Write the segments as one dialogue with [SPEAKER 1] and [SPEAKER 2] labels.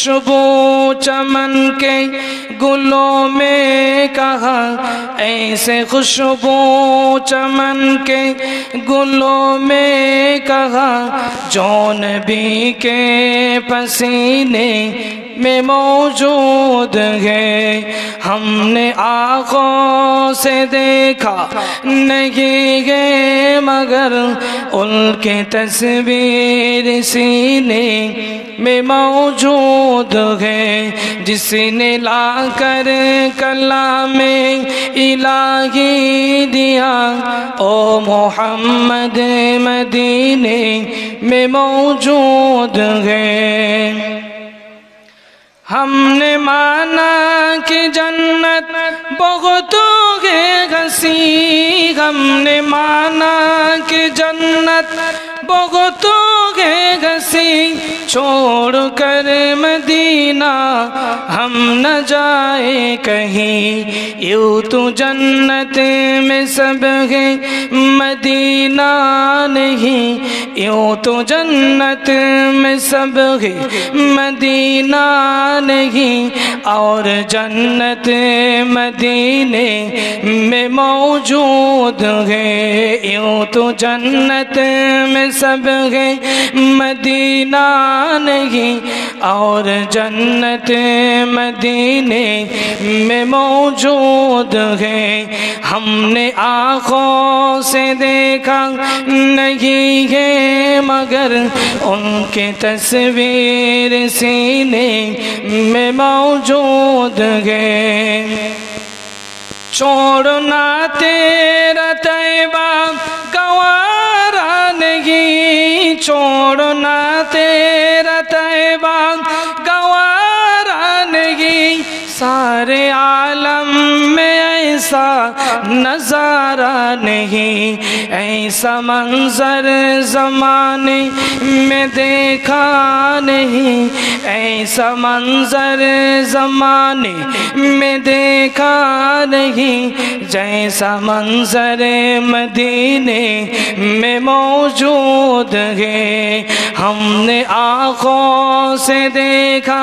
[SPEAKER 1] खुशबू चमन के गुलों में कहाँ, ऐसे खुशबू चमन के गुलों में कहाँ, जो नबी के पसीने में मौजूद है। हमने आँखों से देखा नहीं है मगर उनके तस्वीर सीने में मौजूद है। जिसने लाकर कलामे इलाही दिया, ओ मोहम्मद मदीने में मौजूद है। हमने माना कि जन्नत बहुत है हंसी, हमने माना कि जन्नत बहुत है हंसी, छोड़ कर मदीना हम न जाए कहीं। यूँ तो जन्नत में सब है मदीना नहीं, यूँ तो जन्नत में सब है मदीना नहीं, और जन्नत मदीने में मौजूद है। यूँ तो जन्नत में सब है मदीना नहीं, और जन्नत मदीने में मौजूद है। हमने आँखों से देखा नहीं है मगर उनके तस्वीर सीने में मौजूद है। छोड़ना तेरा तैबा गवारा नहीं, छोड़ना तेरा तैबा गवारा नहीं, सारे आलम में ऐसा नज़ारा नहीं, ऐसा मंजर ज़माने में देखा नहीं, ऐसा मंजर ज़माने में देखा नहीं, जैसा मंजर मदीने में मौजूद है। हमने आँखों से देखा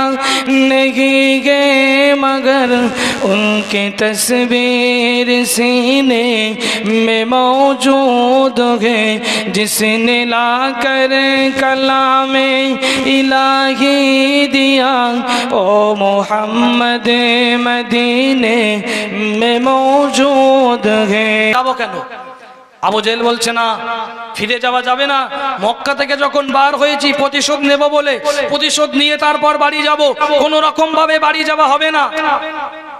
[SPEAKER 1] नहीं है मगर उनके तस्वीर सीने में मौजूद है। जिसने लाकर कलामे इलाही दिया, ओ मोहम्मद मदीने में मौजूद है। যাবো কেন? আবু জেহেল বলছে না ফিরে যাওয়া যাবে না, মক্কা থেকে যখন বার হয়েছি প্রতিশোধ নেব বলে, প্রতিশোধ নিয়ে তারপর বাড়ি যাব, কোন রকম ভাবে বাড়ি যাওয়া হবে না।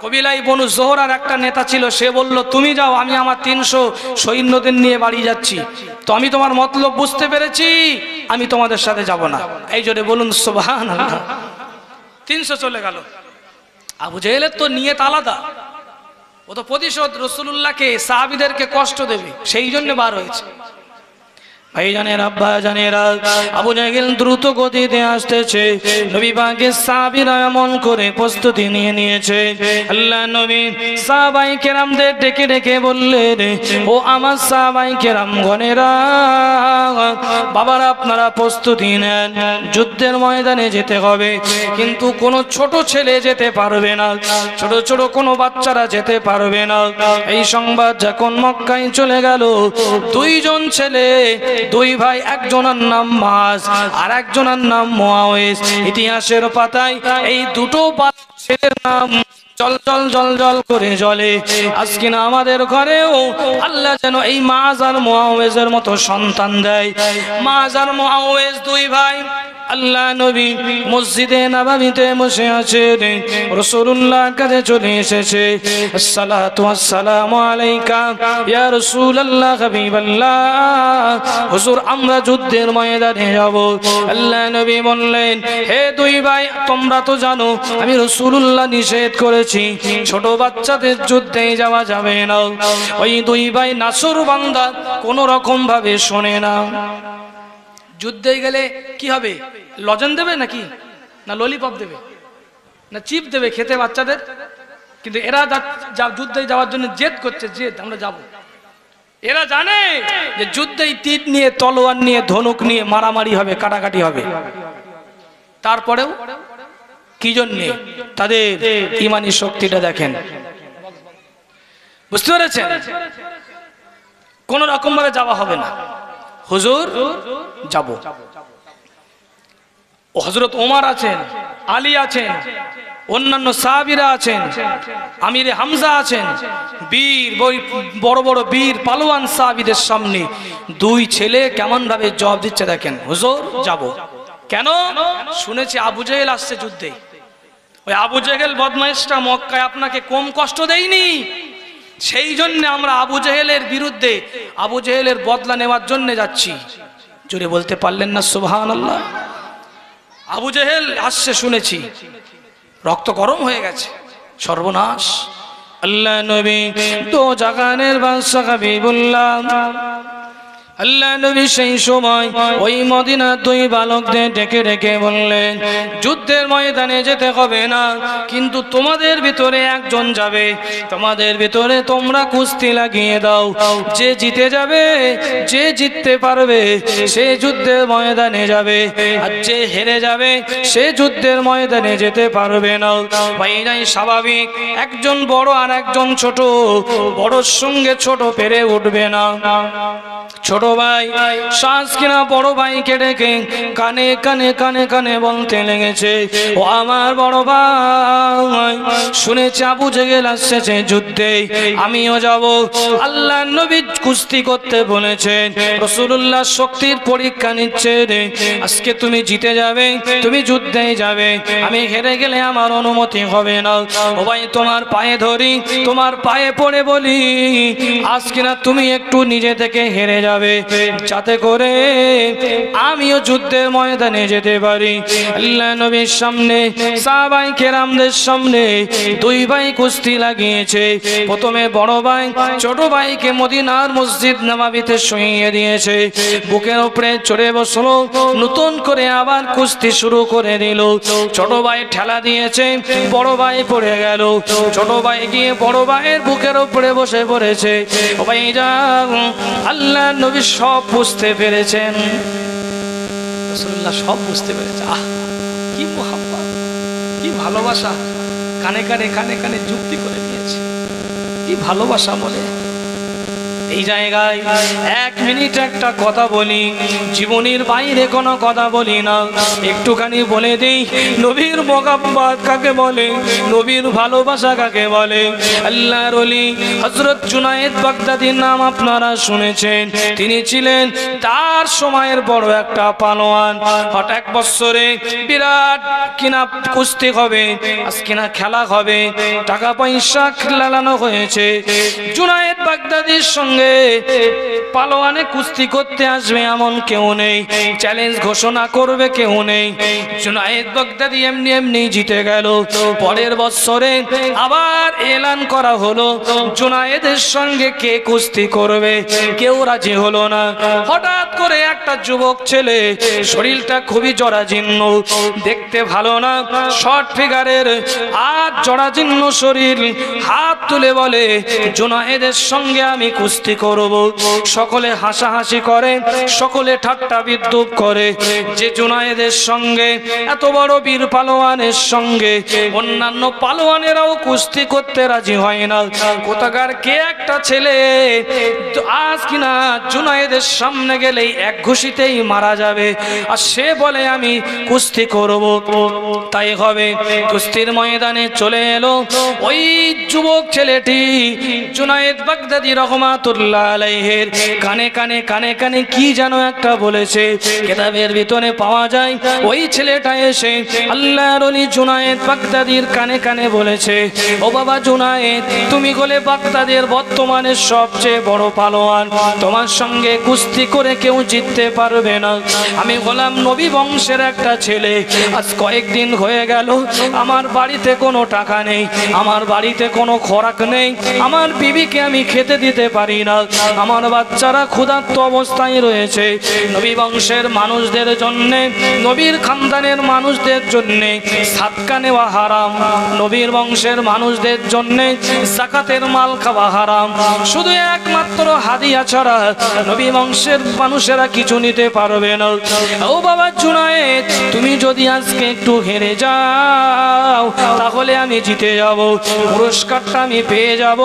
[SPEAKER 1] কবিলাই বনু জোহরার একটা নেতা ছিল, সে বলল তুমি যাও, আমি আমার 300 সৈন্যদের নিয়ে বাড়ি যাচ্ছি। তো আমি তোমার মতলব বুঝতে পেরেছি, আমি তোমাদের সাথে যাব না। এই জোরে বলুন সুবহানাল্লাহ। 300 চলে গেল। আবু জেহেলের তো নিয়ত আলাদা, ও তো প্রতিশোধ রাসূলুল্লাহকে সাহাবীদেরকে কষ্ট দেবে, সেই জন্য বার হয়েছে। ভাইজানেরা আব্বা জানেরা, আবু জেহেল দ্রুত গতিতে আসতেছে। নবী পাকের সাহাবীরা এমন করে প্রস্তুতি নিয়ে নিয়েছে। আল্লাহ নবী সাহাবায়ে কেরামদের ডেকে ডেকে বললেন, ও আমার সাহাবায়ে কেরাম গণেরা, বাবারা আপনারা প্রস্তুতি নেন, যুদ্ধের ময়দানে যেতে হবে, কিন্তু কোনো ছোট ছেলে যেতে পারবে না, ছোট ছোট কোনো বাচ্চারা যেতে পারবে না। এই সংবাদ যখন মক্কায় চলে গেল, দুইজন ছেলে, দুই ভাই, একজনের নাম মাস আর একজনের নাম মুআওয়াজ। ইতিহাসের পাতায় এই দুটো ছেলের নাম জল জল জল জল করে জ্বলে। আজকে না আমাদের ঘরেও আল্লাহ যেন এই মাস আর মুআওয়াজের মতো সন্তান দেয়। মাস আর মুআওয়াজ দুই ভাই। আল্লাহ নবী মসজিদে নববীতে বসে আছেন, রাসূলুল্লাহর কাছে চলে এসেছে। আসসালাতু ওয়াসসালামু আলাইকা ইয়া রাসূলুল্লাহ হাবিবাল্লাহ, হুজুর আমরা যুদ্ধের ময়দানে যাব। আল্লাহ নবী বললেন, হে দুই ভাই, তোমরা তো জানো আমি রাসূলুল্লাহ নিষেধ করেছি, ছোট বাচ্চাদের যুদ্ধে যাওয়া যাবে না। ওই দুই ভাই নাসর বান্দা কোন রকম ভাবে শোনে না। যুদ্ধে গেলে কি হবে? লজেন দেবে নাকি, না ললিপপ দেবে, না চিপ দেবে খেতে বাচ্চাদের? কিন্তু এরা যুদ্ধে যাওয়ার জন্য জেদ করছে, জেদ আমরা যাব। এরা জানে যে যুদ্ধে তীর নিয়ে, তলোয়ার নিয়ে, ধনুক নিয়ে মারামারি হবে, কাটাকাটি হবে। তারপরেও কি জন্যে? তাদের ইমানি শক্তিটা দেখেন, বুঝতে পেরেছেন? কোন রকম ভাবে যাওয়া হবে না, হুজুর যাব। হযরত ওমর আছেন, আলী আছেন, অন্যান্য সাহাবীরা আছেন, আমির হামজা আছেন, বীর বড় বড় বীর পালোয়ান সাহাবীদের সামনে দুই ছেলে কেমন ভাবে জবাব দিচ্ছে দেখেন, হুজুর যাব। কেন? শুনেছি আবু জেহেল আসছে যুদ্ধে। ওই আবু জেহেল বদমাইশটা মক্কায় আপনাকে কম কষ্ট দেয়নি, সেই জন্য আমরা আবু জেহেলের বিরুদ্ধে, আবু জেহেলের বদলা নেওয়ার জন্য যাচ্ছি। জোরে বলতে পারলেন না সুবহানাল্লাহ? আবু জেহেল আসছে শুনেছি, রক্ত গরম হয়ে গেছে, সর্বনাশ। আল্লাহ নবী তো জাগানের বাদশা হাবিবুল্লাহ, আল্লাহ নবী সেই সময় ওই মদিনার দুই বালকদের ডেকে ডেকে বললেন, যুদ্ধের ময়দানে যেতে হবে না, কিন্তু তোমাদের ভিতরে একজন যাবে, তোমাদের ভিতরে তোমরা কুস্তি লাগিয়ে দাও, যে জিতে যাবে, যে জিততে পারবে সে যুদ্ধের ময়দানে যাবে, আর যে হেরে যাবে সে যুদ্ধের ময়দানে যেতে পারবে না। ভাইরাই স্বাভাবিক, একজন বড় আর একজন ছোট, বড়র সঙ্গে ছোট পেরে উঠবে না। ছোট ভাই শ্বাস কিনা বড় ভাইকে ডেকে কানে কানে কানে কানে বলতে লেগেছে, ও আমার বড় ভাই, শুনেছি আবু জেহেল আসছে যুদ্ধে, আমিও যাব। আল্লাহ নবী কুস্তি করতে বলেছেন, রাসূলুল্লাহ শক্তির পরীক্ষা নিচ্ছে, আজকে তুমি জিতে যাবে, তুমি যুদ্ধে যাবে, আমি হেরে গেলে আমার অনুমতি হবে না। ও ভাই তোমার পায়ে ধরি, তোমার পায়ে পড়ে বলি, আজকে না তুমি একটু নিজে থেকে হেরে যাবে, যাতে করে আমিও যুদ্ধের ময়দানে যেতে পারি। আল্লাহ নবীর সামনে, সাহাবায়ে কেরামদের সামনে দুই ভাই কুস্তি লাগিয়েছে। প্রথমে বড় ভাই ছোট ভাইকে মদিনার মসজিদ নববীতে শুইয়ে দিয়েছে, বুকের উপরে চড়ে বসলো, নতুন করে আবার কুস্তি শুরু করে দিল। ছোট ভাই ঠেলা দিয়েছে, বড় ভাই পড়ে গেল, ছোট ভাই গিয়ে বড় ভাইয়ের বুকের উপরে বসে পড়েছে। ও ভাই যান, আল্লাহ নবী সব বুঝতে পেরেছেন, রাসূলুল্লাহ সব বুঝতে পেরেছে। আহ কি মুহাব্বত, কি ভালোবাসা, কানে কানে কানে কানে যুক্তি করে দিয়েছে, কি ভালোবাসা বলে। এই জায়গায় এক মিনিট একটা কথা বলি, জীবনের বাইরে কোনো কথা বলি না, একটুখানি বলে দিই নবীর মোহাব্বত কাকে বলে, নবীর ভালোবাসা কাকে বলে। আল্লাহর ওলি হযরত জুনায়েদ বাগদাদীর নাম আপনারা শুনেছেন, তিনি ছিলেন তার সময়ের বড় একটা পালোয়ান। হঠাৎ এক বছরে বিরাট কিনা কুস্তি হবে, আজ কিনা খেলা হবে, টাকা পয়সা লাগানো হয়েছে। জুনায়েদ বাগদাদীর সঙ্গে পালোয়ানে কুস্তি করতে আসবে এমন কেউ নেই, চ্যালেঞ্জ ঘোষণা করবে কেউ নেই। জুনায়েদ বাগদাদী এমনি এমনি জিতে গেল। পরের বছরে আবার এলান করা হলো জুনায়েদের সঙ্গে কে কুস্তি করবে, কেউ রাজি হলো না। হঠাৎ করে একটা যুবক ছেলে, শরীরটা খুবই জরাজীর্ণ, দেখতে ভালো না, শর্ট ফিগারের আর জরাজীর্ণ শরীর, হাত তুলে বলে, জুনায়েদের সঙ্গে আমি কুস্তি করব। সকলে হাসাহাসি করে, সকলে ঠাট্টা বিদ্রুপ করে, যে জুনায়েদের সঙ্গে, এত বড় বীর পালোয়ানের সঙ্গে অন্যান্য পালোয়ানেরাও কুস্তি করতে রাজি হয় না। কোথাকার কে একটা ছেলে আজ কিনা জুনায়েদের সামনে গেলেই এক ঘুষিতেই মারা যাবে, আর সে বলে আমি কুস্তি করব। তাই হবে, কুস্তির ময়দানে চলে এলো ওই যুবক ছেলেটি। জুনায়েদ বাগদাদী রহমাতুল্লাহ আলাইহির কানে কানে কানে কানে কি যেন একটা বলেছে, কিতাবের ভিতরে পাওয়া যায় ওই ছেলেটা এসে আল্লাহর ওলি জুনায়েদ বাগদাদীর কানে কানে বলেছে, ও বাবা জুনায়েদ, তুমি হলে বাগদাদের বর্তমানে সবচেয়ে বড় পালোয়ান, তোমার সঙ্গে কুস্তি করে কেউ জিততে পারবে না। আমি হলাম নবী বংশের একটা ছেলে, আজ কয়েকদিন হয়ে গেল আমার বাড়িতে কোনো টাকা নেই, আমার বাড়িতে কোনো খোরাক নেই, আমার বিবিকে আমি খেতে দিতে পারি না, না, আমার বাচ্চারা ক্ষুধার্ত অবস্থায় রয়েছে। নবী বংশের মানুষদের জন্য, নবীর খানদানের মানুষদের জন্য সাদকা নেওয়া হারাম, নবীর বংশের মানুষদের জন্য যাকাতের মাল খাওয়া হারাম। শুধু একমাত্র হাদিয়া ছাড়া নবী বংশের মানুষেরা কিছু নিতে পারবে না। ও বাবা জুনায়েদ, তুমি যদি আজকে একটু হেরে যাও তাহলে আমি জিতে যাব, পুরস্কারটা আমি পেয়ে যাব,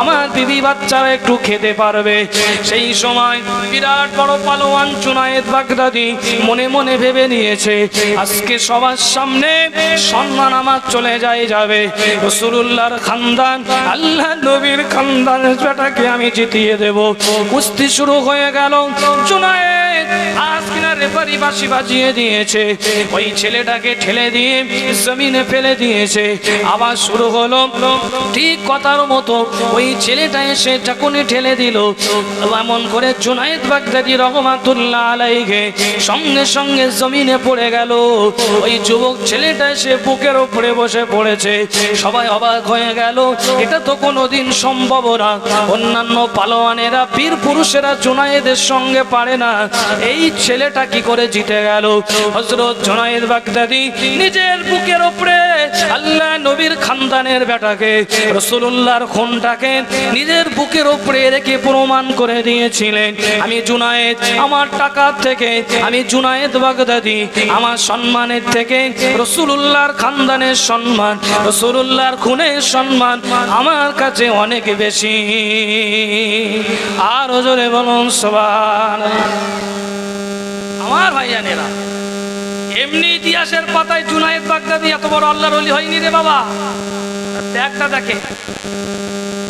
[SPEAKER 1] আমার বিবি বাচ্চারা একটু খেতে পারবে। সেই সময় বিরাট বড় পালোয়ান জুনায়েদ বাগদাদি মনে মনে ভেবে নিয়েছে, আজকে সবার সামনে সম্মান আমার চলে যাবে। রাসূলুল্লাহর খানদান, আল্লাহ নবীর খানদানের বেটাকে আমি জিতিয়ে দেব। কুস্তি শুরু হয়ে গেল। জুনায়েদ আজ কিনা রেফারি বাঁশি বাজিয়ে দিয়েছে, ওই ছেলেটাকে ঠেলে দিয়ে জমিনে ফেলে দিয়েছে। আবার শুরু হলো, ঠিক কথার মতো ওই ছেলেটা এসে চাকুনি ঠেলে দিল। এমন করে জুনায়েদ বাগদাদি রহমাতুল্লাহ আলাইহি সঙ্গে সঙ্গে জমিনে পড়ে গেল। ওই যুবক ছেলেটা এসে বুকের উপরে বসে পড়েছে। সবাই অবাক হয়ে গেল, এটা তো কোনোদিন সম্ভব না। অন্যান্য পালোয়ানেরা, বীর পুরুষেরা জুনায়েদের সঙ্গে পারে না, এই ছেলেটা কি করে জিতে গেল? হযরত জুনায়েদ বাগদাদি নিজের বুকের উপরে আল্লাহ নবীর খানদানের বেটাকে, রাসূলুল্লাহর খুনটাকে নিজের বুকের উপরে রেখে প্রমাণ করে দিয়েছিলেন, আমি জুনায়েদ, আমার টাকা থেকে আমি জুনায়েদ বাগদাদি, আমার সম্মানের থেকে রাসূলুল্লাহর খানদানের সম্মান, রাসূলুল্লাহর খুনের সম্মান আমার কাছে অনেক বেশি। আর জোরে বলুন সুবহানাল্লাহ। আমার ভাইয়ানেরা, এমনি ইতিহাসের পাতায় জুনায়েদ বাগদাদি এত বড় আল্লাহর ওলি হয়নি রে বাবা। ত্যাগটা দেখে,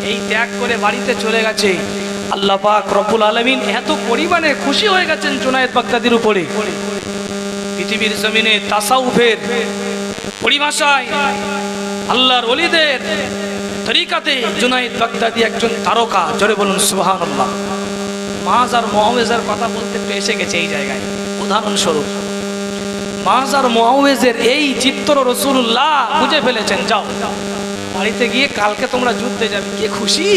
[SPEAKER 1] এই ত্যাগ করে বাড়িতে চলে গেছে। আল্লাহ পাক রব্বুল আলামিন এত পরিমাণে খুশি হয়ে গেছেন জুনায়েদ বাগদাদির উপরে। পৃথিবীর জমিনে তাসাউফের পরিভাষায় আল্লাহর ওলিদের তরিকাতে জুনায়েদ বাগদাদি একজন তারকা। জোরে বলুন সুবহানাল্লাহ। মাজার মুআওয়াজের কথা বলতে এসে গেছে এই জায়গায়। উদাহরণস্বরূপ মাজার মুআওয়াজের এই চিত্র রাসূলুল্লাহ বুঝে ফেলেছেন। যাও বাড়িতে গিয়ে কালকে তোমরা যুদ্ধে যাবে। কি খুশি,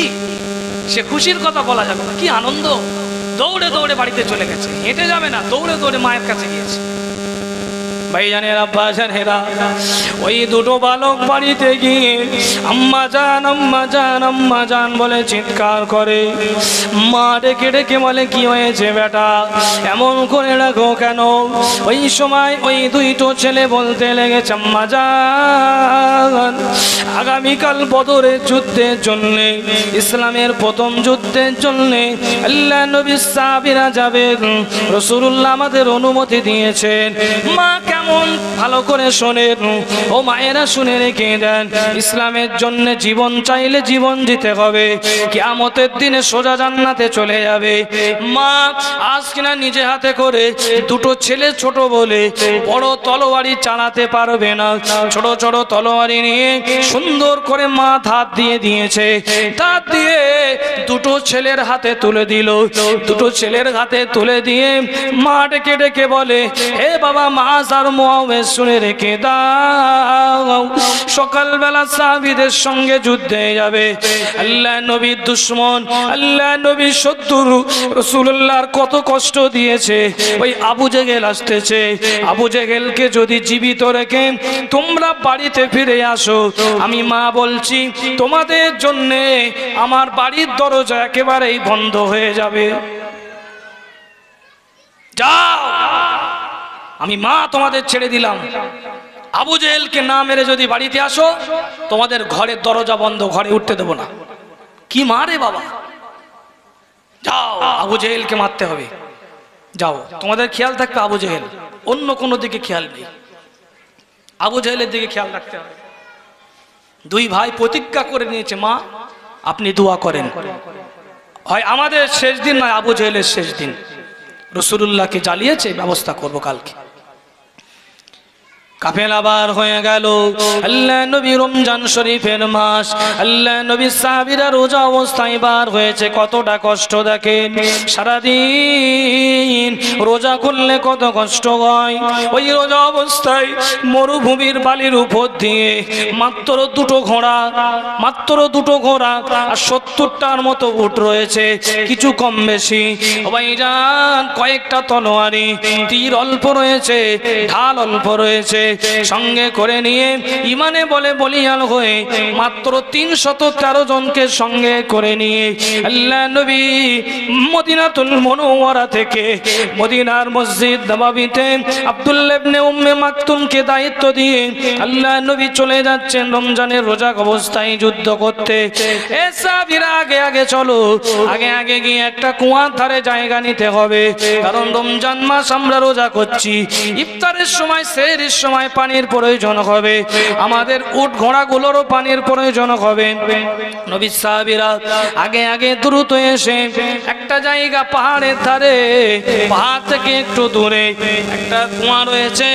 [SPEAKER 1] সে খুশির কথা বলা যাবে না। কি আনন্দ, দৌড়ে দৌড়ে বাড়িতে চলে গেছে, হেঁটে যাবে না, দৌড়ে দৌড়ে মায়ের কাছে গিয়েছে। ভাইজানের আব্বা জানেরা, ওই দুটো বালক বাড়িতে গিয়ে আম্মা জান আম্মা জান আম্মা জান বলে চিৎকার করে। মা ডেকে ডেকে বলে, কি হয়েছে বেটা, এমন করে রাখো কেন? ওই সময় ওই দুইটো ছেলে বলতে লেগেছে, আম্মা জান, আগামীকাল বদরের যুদ্ধের জন্য, ইসলামের প্রথম যুদ্ধের জন্য আল্লাহ নবী সাহাবীরা যাবেন, রাসূলুল্লাহ আমাদের অনুমতি দিয়েছেন। মা কেমন ভালো করে শোনেন, ও মায়েরা শুনে রেখে দেন, ইসলামের জন্য জীবন চাইলে জীবন দিতে হবে, কিয়ামতের দিনে সোজা জান্নাতে চলে যাবে। মা আজ কিনা নিজে হাতে করে দুটো ছেলে ছোট বলে বড় তলোয়ারি চালাতে পারবে না, ছোট ছোট তলোয়ারি নিয়ে সুন্দর করে মা হাত দিয়ে দিয়েছে। হাত দিয়ে দুটো ছেলের হাতে তুলে দিল। দুটো ছেলের হাতে তুলে দিয়ে মা ডেকে ডেকে বলে, হে বাবা মাজার মুআওয়াজ শুনে রেখে দাও, সকালবেলা সাহাবীদের সঙ্গে যুদ্ধে যাবে। আল্লাহ নবীর দুশমন, আল্লাহ নবীর শত্রু রাসূলুল্লাহর কত কষ্ট দিয়েছে। ওই আবু জেহেল আসতেছে, আবু জেহেলকে যদি জীবিত রেখে তোমরা বাড়িতে ফিরে আসো, আমি মা বলছি তোমাদের জন্য আমার বাড়ির দরজা একেবারেই বন্ধ হয়ে যাবে। যাও, আমি মা তোমাদের ছেড়ে দিলাম। আবু জেহেলকে না মেরে যদি বাড়িতে আসো, তোমাদের ঘরের দরজা বন্ধ, ঘরে উঠতে দেবো না। কি মারে বাবা, যাও আবু জেহেলকে মারতে হবে। যাও, তোমাদের খেয়াল থাকবে আবু জেহেল, অন্য কোনো দিকে খেয়াল নেই, আবু জেহেলের দিকে খেয়াল রাখতে হবে। দুই ভাই প্রতিজ্ঞা করে নিয়েছে, মা আপনি দোয়া করেন, হয় আমাদের শেষ দিন নয় আবু জেহেলের শেষ দিন। রাসূলুল্লাহকে জ্বালিয়েছে, ব্যবস্থা করব কালকে। কাফেলা বার হয়ে গেল। আল্লাহ নবী রমজান শরীফের মাস, আল্লাহ নবী সাহাবীরা রোজা অবস্থায় বার হয়েছে, কতটা কষ্ট দেখেন। সারাদিন রোজা করলে কত কষ্ট হয়। ওই রোজা অবস্থায় মরুভূমির বালির উপর দিয়ে মাত্র দুটো ঘোড়া আর 70টার মতো উট রয়েছে, কিছু কম বেশি। ভাইজান কয়েকটা তলোয়ারি, তীর অল্প রয়েছে, ঢাল অল্প রয়েছে, সঙ্গে করে নিয়ে ইমানে বলে বলিয়ান হয়ে মাত্র 313 জনকে সঙ্গে করে নিয়ে আল্লাহ নবী মদিনাতুল মুনাওয়ারা থেকে মদিনার মসজিদ নববীতে আব্দুল্লাহ ইবনে উম্মে মাকতুমকে দায়িত্ব দিয়ে আল্লাহ নবী চলে যাচ্ছেন রমজানের রোজা অবস্থায় যুদ্ধ করতে। এ সাহাবীরা আগে আগে চলো, আগে আগে গিয়ে একটা কুয়ার ধারে জায়গা নিতে হবে, কারণ রমজান মাস আমরা রোজা করছি, ইফতারের সময় সেহরির সময় পানির প্রয়োজন হবে, আমাদের উট ঘোড়াগুলোরও পানির প্রয়োজন হবে। নবী সাহাবীরা আগে আগে দ্রুত এসে একটা জায়গা পাহাড়ের ধারে, পাহাড় থেকে একটু দূরে একটা কুয়া রয়েছে,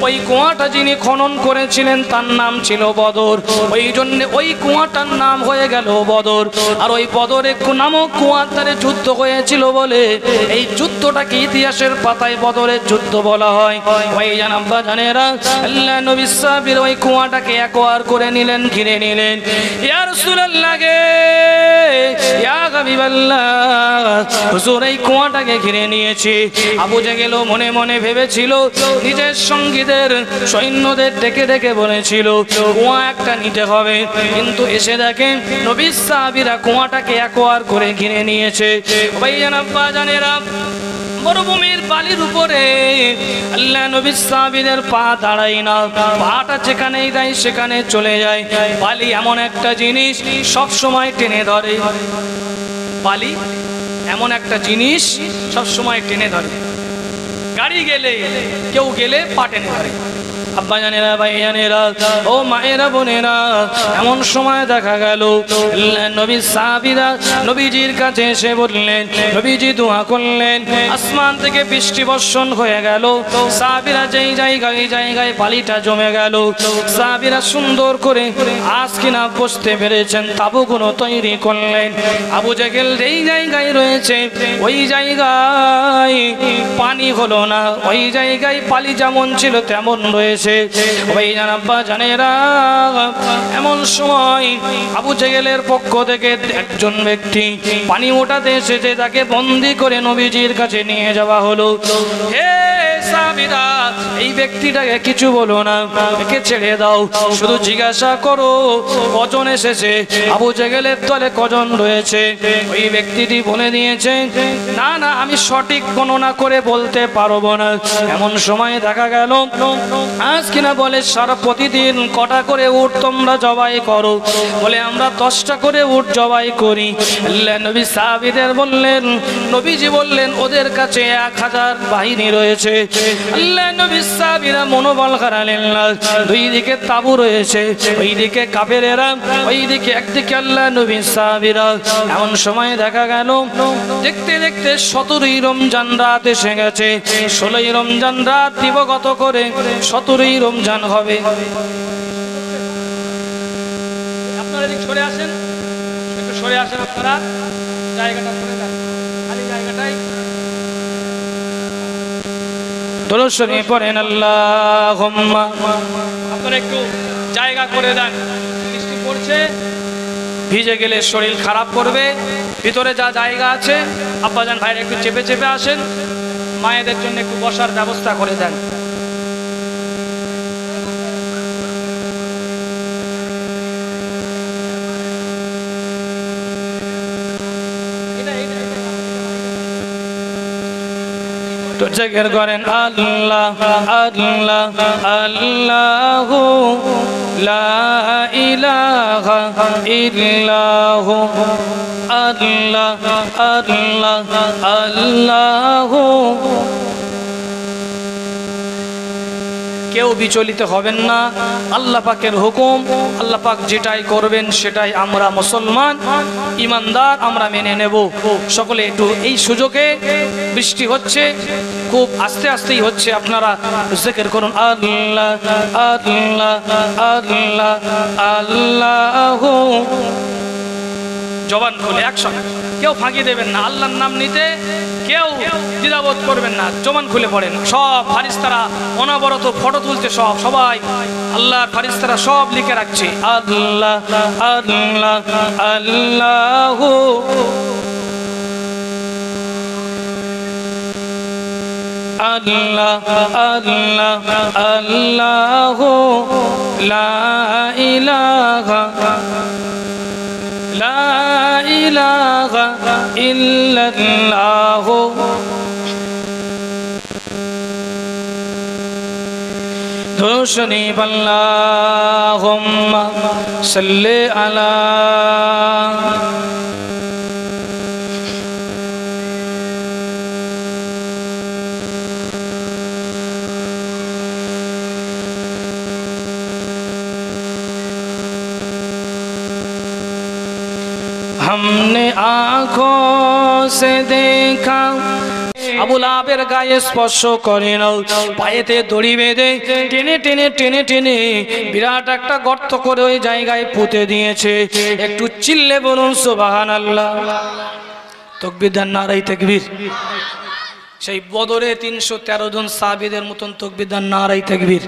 [SPEAKER 1] ওই কুয়াটা যিনি খনন করেছিলেন তার নাম ছিল বদর, ওই জন্য ওই কুয়াটার নাম হয়ে গেল বদর। আর ওই বদরে নামক কুয়ার ধারে যুদ্ধ হয়েছিল বলে এই যুদ্ধটাকে ইতিহাসের পাতায় বদরের যুদ্ধ বলা হয়। ওই জানাব্বা জানেরা আল্লাহ নবী সাহাবীরা ওই কুয়াটাকে একবার করে নিলেন, ঘিরে নিলেন। ইয়া রাসূলুল্লাহ গে, ইয়া হাবিবাল্লাহ, হুজুর এই কুয়াটাকে ঘিরে নিয়েছি। আবু জেহেল মনে মনে ভেবেছিল, নিজের সঙ্গীদের সৈন্যদের ডেকে ডেকে বলেছিল কুয়া একটা নিতে হবে, কিন্তু এসে দেখেন নবী সাহাবীরা কুয়াটাকে একবার করে ঘিরে নিয়েছে। ভাইজান আব্বা জানেরা, মরুভূমির বালির উপরে আল্লাহ নবী সাহাবীদের পা দাঁড়ায় না, পাটা যেখানেই দেয় সেখানে চলে যায়। বালি এমন একটা জিনিস সব সময় টেনে ধরে, বালি এমন একটা জিনিস সব সময় টেনে ধরে, গাড়ি গেলে কেউ গেলে পা টেনে ধরে। আব্বা জানেরা, ভাই জানেরা, ও মায়েরা বোনেরা, এমন সময় দেখা গেল নবী সাহাবীরা নবীজির কাছে এসে বললেন, নবীজি দোয়া করলেন, আসমান থেকে বৃষ্টি বর্ষণ হয়ে গেল। সাহাবীরা যেই জায়গায় বালিটা জমে গেল, সাহাবীরা সুন্দর করে আজ কিনা বসতে পেরেছেন তাঁবুগুলো তৈরি করলেন। আবু জেহেল যেই জায়গায় রয়েছে ওই জায়গায় পানি হলো না, ওই জায়গায় বালি যেমন ছিল তেমন রয়েছে। ওই জানাব্বা জানেরা, এমন সময় আবু জেহেলের পক্ষ থেকে একজন ব্যক্তি পানি ওঠাতে এসেছে, তাকে বন্দী করে নবীজির কাছে নিয়ে যাওয়া হলো। হে সাহাবীরা, এই ব্যক্তিটাকে কিছু বলো না, একে ছেড়ে দাও, শুধু জিজ্ঞাসা করো কজন এসেছে, আবু জেহেলের দলে কজন রয়েছে। ওই ব্যক্তিটি বলে দিয়েছে, না না আমি সঠিক গণনা করে বলতে পারবো না। এমন সময় দেখা গেল আজ কিনা বলে সারা প্রতিদিন কটা করে উট তোমরা জবাই করো, বলে আমরা 10টা করে উট জবাই করি। আল্লাহ নবী সাহাবীদের বললেন, নবীজি বললেন ওদের কাছে 1000 বাহিনী রয়েছে। আল্লাহ নবী সাহাবীরা মনোবল হারালেন না, দুই দিকে তাবু রয়েছে, ওই দিকে কাফেরেরা, ওই দিকে একদিকে আল্লাহ নবী সাহাবীরা। এমন সময় দেখা গেল দেখতে দেখতে 17ই রমজান রাত এসে গেছে। 16ই রমজান রাত দিবগত করে 17ই রমজান হবে। আপনারা এদিকে সরে আসেন, একটু সরে আসেন, আপনারা জায়গাটা করে দেন, খালি জায়গাটাই দরুদ শরীফ পড়েন আল্লাহুম্মা। আপনারা একটু জায়গা করে দেন, বৃষ্টি পড়ছে, ভিজে গেলে শরীর খারাপ করবে। ভিতরে যা জায়গা আছে আব্বাজান ভাইরা একটু চেপে চেপে আসেন, মায়েদের জন্য একটু বসার ব্যবস্থা করে দেন। তো জিকির করেন আল্লাহ আল্লাহ আল্লাহু লা ইলাহা ইল্লাহু আল্লাহ আল্লাহ আল্লাহু। কেউ বিচলিত হবেন না। আল্লাহ পাকের হুকুম, আল্লাহ পাক যেটাই করবেন সেটাই আমরা মুসলমান ইমানদার আমরা মেনে নেব। সকলে একটু এই সুযোগে, বৃষ্টি হচ্ছে খুব আস্তে আস্তেই হচ্ছে, আপনারা জিকির করুন আল্লাহ আল্লাহ আল্লাহ আল্লাহু, জবান খুলে একসঙ্গে, কেউ ফাঁকি দেবেন না। আল্লাহর নাম নিতে কেউ দ্বিধাবোধ করবেন না, জবান খুলে পড়েন। সব ফারিস্তারা অনবরত ফটো তুলছে, সবাই আল্লাহর ফারিস্তারা সব লিখে রাখছে আল্লাহ আল্লাহ আল্লাহু আল্লাহ আল্লাহ আল্লাহু লা ইলাহা লা ইলাহা ইল্লাল্লাহু দুরুশনি আল্লাহুম্মা সাল্লি আলা हमने आँखों से देखा আবু লাহাবের গায়ে স্পর্শ করে নাও, পায়েতে দড়ি বেঁধে টেনে টেনে টেনে টেনে বিরাট একটা গর্ত করে ওই জায়গায় পুঁতে দিয়েছে। একটু চিল্লে বলুন সুবহানাল্লাহ। তাকবীর দেন, নারায়ে তাকবীর। সেই বদরে 313 জন সাহাবীদের মতন তাকবীর দেন, নারায়ে তাকবীর।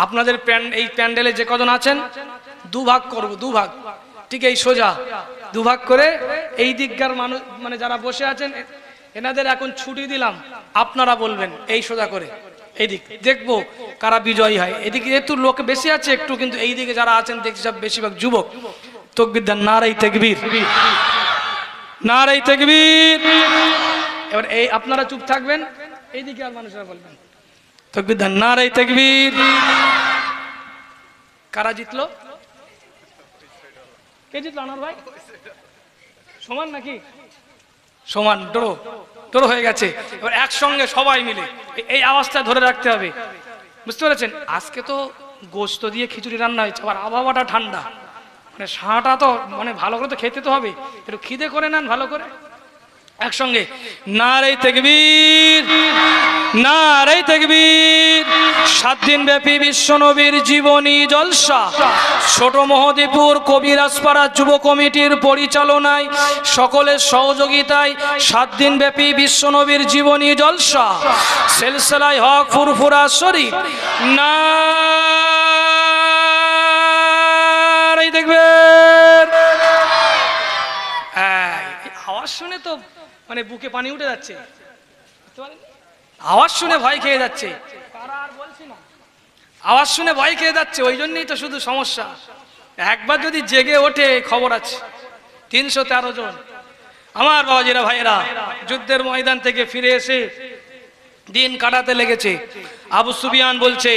[SPEAKER 1] আপনাদের এই প্যান্ডেলে যে কজন আছেন দুভাগ করব, দুভাগ, ঠিক এই সোজা দুভাগ করে এই দিককার মানুষ মানে যারা বসে আছেন এনাদের এখন ছুটি দিলাম, আপনারা বলবেন এই সোজা করে এই দিক, দেখবো কারা বিজয়ী হয়। এদিকে একটু লোক বেশি আছে একটু, কিন্তু এই দিকে যারা আছেন দেখছি সব বেশিরভাগ যুবক। তাকবীর দেন, নারায়ে তাকবীর, নারায়ে তাকবীর। এবার এই আপনারা চুপ থাকবেন, এই দিকে আর মানুষরা বলবেন তাকবীর দেন, নারায়ে তাকবীর। কারা জিতলো? কে জিতলো আনার ভাই? সমান নাকি? সমান, ড্র, ড্র হয়ে গেছে। এবার একসঙ্গে সবাই মিলে এই আওয়াজটা ধরে রাখতে হবে, বুঝতে পেরেছেন? আজকে তো গোশত দিয়ে খিচুড়ি রান্না হয়েছে, আবার আবহাওয়াটা ঠান্ডা, মানে শাঁটা তো মানে ভালো করে তো খেতে তো হবে, একটু খিদে করে নেন ভালো করে। একসঙ্গে নারায়ে তাকবীর, নারায়ে তাকবীর। 7 দিন ব্যাপী বিশ্বনবীর জীবনী জলসা ছোট মহদেবপুর কবিরাজপাড়া যুব কমিটির পরিচালনায় সকলের সহযোগিতায় 7 দিন ব্যাপী বিশ্বনবীর জীবনী জলসা সিলসিলায়ে হক ফুরফুরা শরীফ নারায়ে তাকবীর। আওয়াজ শুনে তো মানে বুকে পানি উঠে যাচ্ছে, আওয়াজ শুনে ভয় খেয়ে যাচ্ছে, আওয়াজ শুনে ভয় খেয়ে যাচ্ছে, ওই জন্যই তো শুধু সমস্যা। একবার যদি জেগে ওঠে খবর আছে। 313 জন আমার বাবাজিরা ভাইয়েরা যুদ্ধের ময়দান থেকে ফিরে এসে দিন কাটাতে লেগেছে। আবু সুফিয়ান বলছে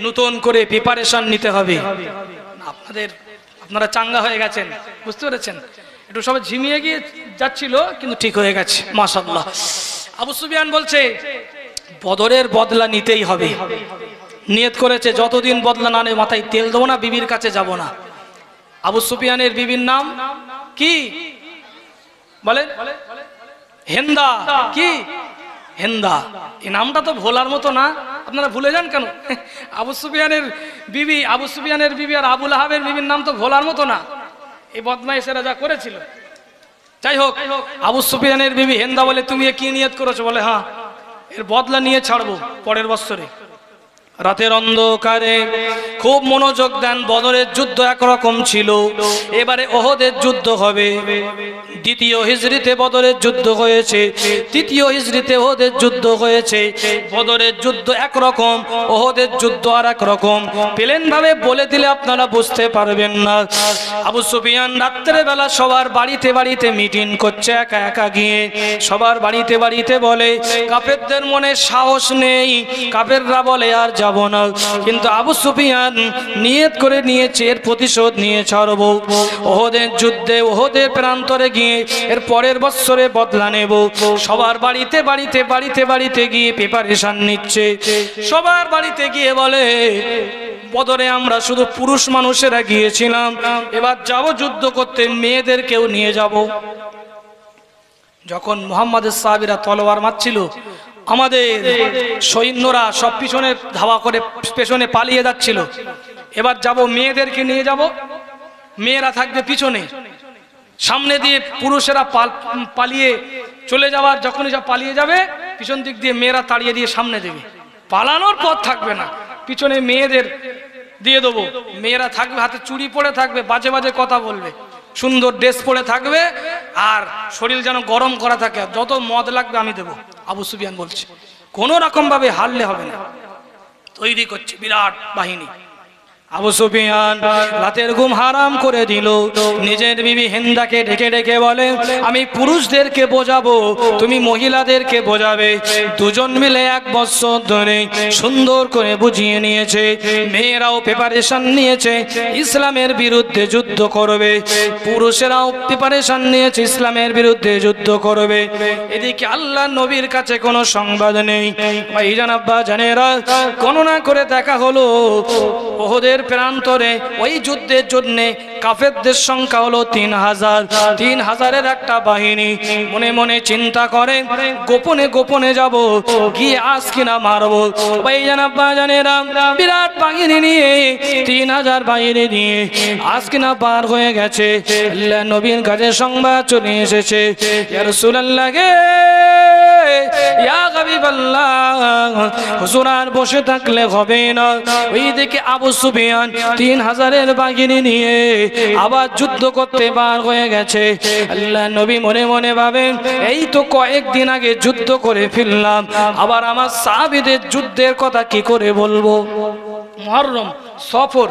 [SPEAKER 1] নতুন করে প্রিপারেশন নিতে হবে। আপনারা চাঙ্গা হয়ে গেছেন, বুঝতে পেরেছেন? একটু সবাই ঝিমিয়ে গিয়ে যাচ্ছিল কিন্তু ঠিক হয়ে গেছে, মাশাআল্লাহ। আবু সুফিয়ান বলছে বদরের বদলা নিতেই হবে। নিয়ত করেছে যতদিন বদলা না নেয় মাথায় তেল দেবো না, বিবির কাছে যাব না। আবু সুফিয়ানের বিবির নাম কি বলেন? হেন্দা। কি হেন্দা? এই নামটা তো ভোলার মতো না, আপনারা ভুলে যান কেন? আবু সুফিয়ানের বিবি, আবু সুফিয়ানের বিবি আর আবু লাহাবের বিবির নাম তো ভোলার মতো না। এই বদমাইশেরা যা করেছিল। যাই হোক, আবু সুফিয়ানের বিবি হেন্দা বলে তুমি কি নিয়ত করেছো? বলে হ্যাঁ, এর বদলা নিয়ে ছাড়বো পরের বছরে। রাতের অন্ধকারে খুব মনোযোগ দেন। বদরের যুদ্ধ একরকম ছিল, এবারে ওহদের যুদ্ধ হবে। দ্বিতীয় হিজরিতে বদরের যুদ্ধ হয়েছে, তৃতীয় হিজরিতে ওহদের যুদ্ধ হয়েছে। বদরের যুদ্ধ একরকম, ওহদের যুদ্ধ আর একরকম। প্লেন ভাবে বলে দিলে আপনারা বুঝতে পারবেন না। আবু সুফিয়ান রাত্রে বেলা সবার বাড়িতে বাড়িতে মিটিং করছে, একা একা গিয়ে সবার বাড়িতে বাড়িতে বলে কাফেরদের মনে সাহস নেই। কাফেররা বলে আর যাব না। কিন্তু আবু সুফিয়ান নিয়ত করে নিয়েছে এর প্রতিশোধ নিয়ে ছাড়ব। ওহদের যুদ্ধে ওহদের প্রান্তরে গিয়ে এর পরের বছরে বদলা নেব। সবার বাড়িতে বাড়িতে বাড়িতে বাড়িতে গিয়ে প্রিপারেশন নিচ্ছে। সবার বাড়িতে গিয়ে বলে বদরে আমরা শুধু পুরুষ মানুষেরা গিয়েছিলাম, এবার যাব যুদ্ধ করতে, মেয়েদেরকেও নিয়ে যাব। যখন মুহাম্মাদের সাহাবীরা তলোয়ার মারছিল, আমাদের সৈন্যরা সব পিছনে ধাওয়া করে পেছনে পালিয়ে যাচ্ছিল। এবার যাব মেয়েদেরকে নিয়ে যাব, মেয়েরা থাকবে পিছনে, সামনে দিয়ে পুরুষেরা পালিয়ে চলে যাওয়ার, যখনই যা পালিয়ে যাবে পিছন দিক দিয়ে মেয়েরা তাড়িয়ে দিয়ে সামনে দেবে, পালানোর পথ থাকবে না, পিছনে মেয়েদের দিয়ে দেবো। মেয়েরা থাকবে, হাতে চুড়ি পরে থাকবে, বাজে বাজে কথা বলবে, সুন্দর ড্রেস পরে থাকবে, আর শরীর যেন গরম করা থাকে, যত মদ লাগবে আমি দেবো। আবু সুফিয়ান বলছে কোনো রকম ভাবে হারলে হবে না, তৈরি করছে বিরাট বাহিনী। আবু সুফিয়ান রাতের ঘুম হারাম করে দিল। নিজের বিবি হিন্দাকে ডেকে ডেকে বলে আমি পুরুষদেরকে বোঝাবো, তুমি মহিলাদেরকে বোঝাবে। দুজন মিলে 1 বছর ধরে সুন্দর করে বুঝিয়ে নিয়েছে। মেয়েরাও প্রিপারেশন নিয়েছে ইসলামের বিরুদ্ধে যুদ্ধ করবে, পুরুষেরাও প্রিপারেশন নিয়েছে ইসলামের বিরুদ্ধে যুদ্ধ করবে। এদিকে আল্লাহ নবীর কাছে কোনো সংবাদ নেই। ভাইজান আব্বা জানেরা, গণনা করে দেখা হলো ওহদের প্রান্তরে ওই যুদ্ধের জন্য কাফেরদের সংখ্যা হলো 3000। 3000-এর একটা বাহিনী। মনে মনে চিন্তা করে গোপনে গোপনে যাব, গিয়ে আজ কিনা মারবো। ভাইজান আব্বা জানেরা, বিরাট বাহিনী নিয়ে 3000 বাহিনী নিয়ে আজ কিনা পার হয়ে গেছে। আল্লাহ নবীর কাছে সংবাদ চলে এসেছে, ইয়া রাসূলুল্লাহ গে, ইয়া হাবিবাল্লাহ, হুজুর আর বসে থাকলে হবে না। ওইদিকে আবু সুফিয়ান 3000-এর বাহিনী নিয়ে আবার যুদ্ধ করতে বার হয়ে গেছে। আল্লাহ নবী মনে মনে ভাবেন এই তো কয়েকদিন আগে যুদ্ধ করে ফিরলাম, আবার আমার সাহাবীদের যুদ্ধের কথা কি করে বলবো। মুহররম, সফর,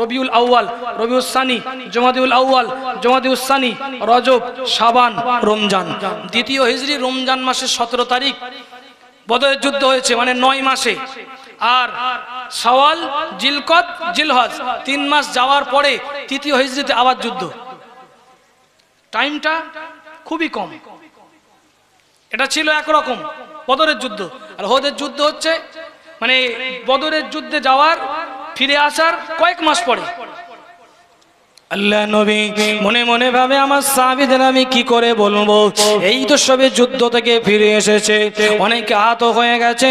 [SPEAKER 1] রবিউল আউয়াল, রবিউল সানি, জমাদিউল আউয়াল, জমাদিউল সানি, রজব, শাবান, রমজান। দ্বিতীয় হিজরি রমজান মাসের 17 তারিখ বদরের যুদ্ধ হয়েছে, মানে 9 মাসে। আর শাওয়াল, জিলকদ, জিলহজ 3 মাস যাওয়ার পরে তৃতীয় হিজরিতে আবার যুদ্ধ। টাইমটা খুবই কম। এটা ছিল একরকম বদরের যুদ্ধ। আর ওহদের যুদ্ধ হচ্ছে মানে বদরের যুদ্ধে যাওয়ার ফিরে আসার কয়েক মাস পরে। আল্লাহ নবী মনে মনে ভাবে আমার সাহাবীদের আমি কি করে বলবো, এই তো সবে যুদ্ধ থেকে ফিরে এসেছে, অনেকে আহত হয়ে গেছে,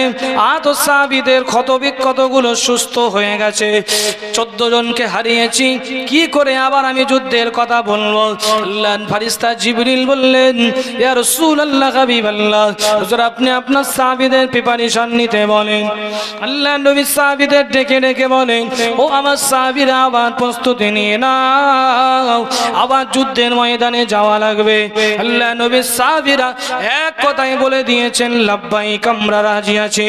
[SPEAKER 1] আহত সাহাবীদের ক্ষত বিক্ষতগুলো সুস্থ হয়ে গেছে, 14 জনকে হারিয়েছি, কি করে আবার আমি যুদ্ধের কথা বলবো। আল্লাহর ফেরেশতা জিবরিল বললেন, ইয়া রাসূলুল্লাহ, হাবিবাল্লাহ, হুজুর আপনি আপনার সাহাবীদের প্রিপারেশন নিতে বলেন। আল্লাহ নবী সাহাবীদের ডেকে ডেকে বলেন, ও আমার সাহাবীরা আবার প্রস্তুতি নিয়ে না, আবার যুদ্ধের ময়দানে যাওয়া লাগবে। আল্লাহ নবীর সাহাবীরা এক কথাই বলে দিয়েছেন, লাব্বাইক, আমরা রাজি আছি,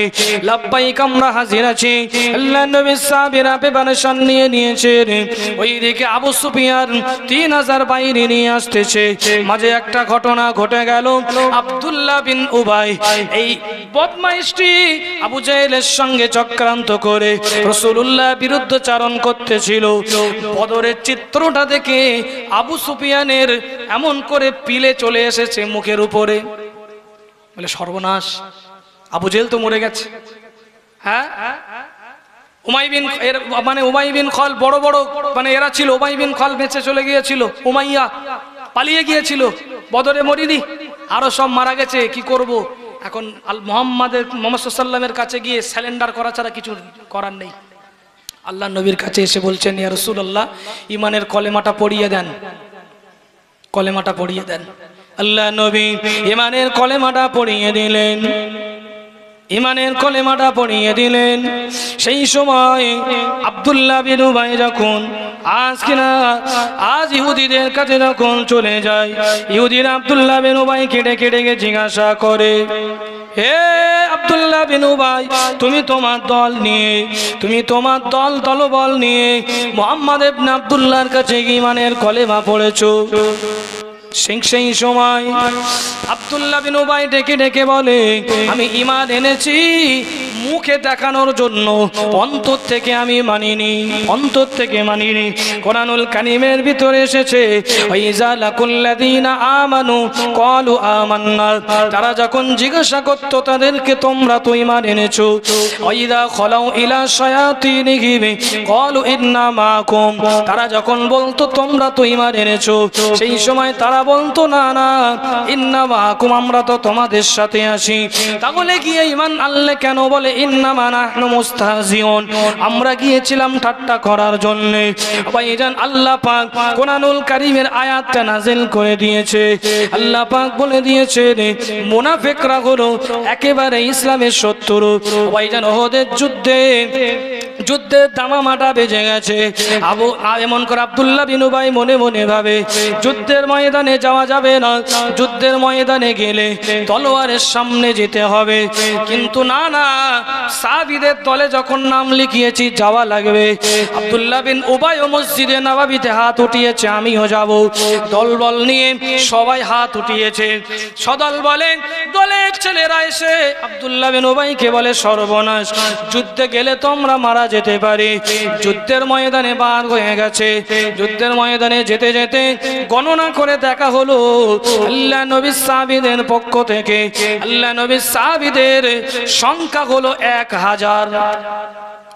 [SPEAKER 1] লাব্বাইক, আমরা হাজির আছি। আল্লাহ নবীর সাহাবীরা প্রিপারেশন নিয়ে নিয়েছেন। ওইদিকে আবু সুফিয়ান 3000 বাহিনী নিয়ে আসতেছে। মাঝে একটা ঘটনা ঘটে গেল। আব্দুল্লাহ বিন উবাই এই বদমাইশটি আবু জাহেলের সঙ্গে চক্রান্ত করে রাসূলুল্লাহ বিরুদ্ধচারণ করতেছিল। বদরের চিত্রটা দেখে আবু সুফিয়ানের এমন করে পিলে চলে এসেছে মুখের উপরে, বলে সর্বনাশ, আবু জেহেল তো মরে গেছে। হ্যাঁ, উমাইয়া বিন খাল, বড় বড় মানে এরা ছিল। উমাইয়া বিন খাল বেঁচে চলে গিয়েছিল, উমাইয়া পালিয়ে গিয়েছিল, বদরে মরিনি, আরো সব মারা গেছে। কি করব এখন? মোহাম্মদ সাল্লামের কাছে গিয়ে স্যালেন্ডার করা ছাড়া কিছু করার নেই। আল্লাহ নবীর কাছে এসে বলছেন, ইয়া রাসূলুল্লাহ, ঈমানের কলেমাটা পড়িয়ে দেন, কলেমাটা পড়িয়ে দেন। আল্লাহ নবী ঈমানের কলেমাটা পড়িয়ে দিলেন, ঈমানের কলেমাটা পড়িয়ে দিলেন। সেই সময় আব্দুল্লাহ বিন উবাই যখন আজ ইহুদিদের কাছে যখন চলে যায়, ইহুদিরা আব্দুল্লাহ বিন উবাইকে ডেকে ডেকে জিজ্ঞাসা করে, হে আব্দুল্লাহ বিন উবাই, তুমি তোমার দল নিয়ে, তুমি তোমার দলবল নিয়ে মুহাম্মদ ইবনে আব্দুল্লাহর কাছে ঈমানের কলেমা পড়েছো। সেই সময় আব্দুল্লাহ বিন উবাই ডেকে ডেকে বলে, আমি ঈমান এনেছি মুখে দেখানোর জন্য, অন্তর থেকে আমি মানিনি, অন্তর থেকে মানিনি। কোরআনুল কারীমের ভিতরে এসেছে ওয়াইজা লাকুল্লাযীনা আমানু ক্বালু আমান্না, তারা যখন জিজ্ঞাসা করত তাদেরকে তোমরা তো ঈমান এনেছো, ওয়াইদা খলাউ ইলা শায়াতিনিহিম ক্বালু ইন্না মাআকুম, তারা যখন বলতো তোমরা তো ঈমান এনেছো, সেই সময় তারা বলতো না না ইন্না মাআকুম, আমরা তো তোমাদের সাথে আছি। তাহলে গিয়ে ঈমান আনলে কেন বলে ইন্নামা নাহনু মুস্তাহজিউন, আমরা গিয়েছিলাম ঠাট্টা করার জন্য। ভাইজান আল্লাহ পাক কোরআনুল কারীমের আয়াতটা নাযিল করে দিয়েছে। আল্লাহ পাক বলে দিয়েছে মুনাফিকরা হলো একেবারে ইসলামের শত্রু। ভাইজান ওহদের যুদ্ধের দামামাটা বেজে গেছে। এমন করে আব্দুল্লাহ বিন উবাই মনে মনে ভাবে যুদ্ধের ময়দানে যাওয়া যাবে না, যুদ্ধের ময়দানে গেলে তলোয়ারের সামনে যেতে হবে। কিন্তু না না, সাহাবীদের দলে যখন নাম লিখিয়েছি যাওয়া লাগবে। আব্দুল্লাহ বিন উবাই ও মসজিদে নববীতে হাত উঠিয়েছে, আমিও যাব। দলবল নিয়ে সবাই হাত উঠিয়েছে। সদল বলে দলের ছেলেরা এসে আব্দুল্লাহ বিন উবাইকে বলে সর্বনাশ, যুদ্ধে গেলে তোমরা মারা যেতে পারি। যুদ্ধের ময়দানে বার হয়ে গেছে। যুদ্ধের ময়দানে যেতে যেতে গণনা করে দেখা হলো আল্লাহ নবীর সাহাবীদের পক্ষ থেকে আল্লাহ নবীর সাহাবীদের সংখ্যা হলো 1000।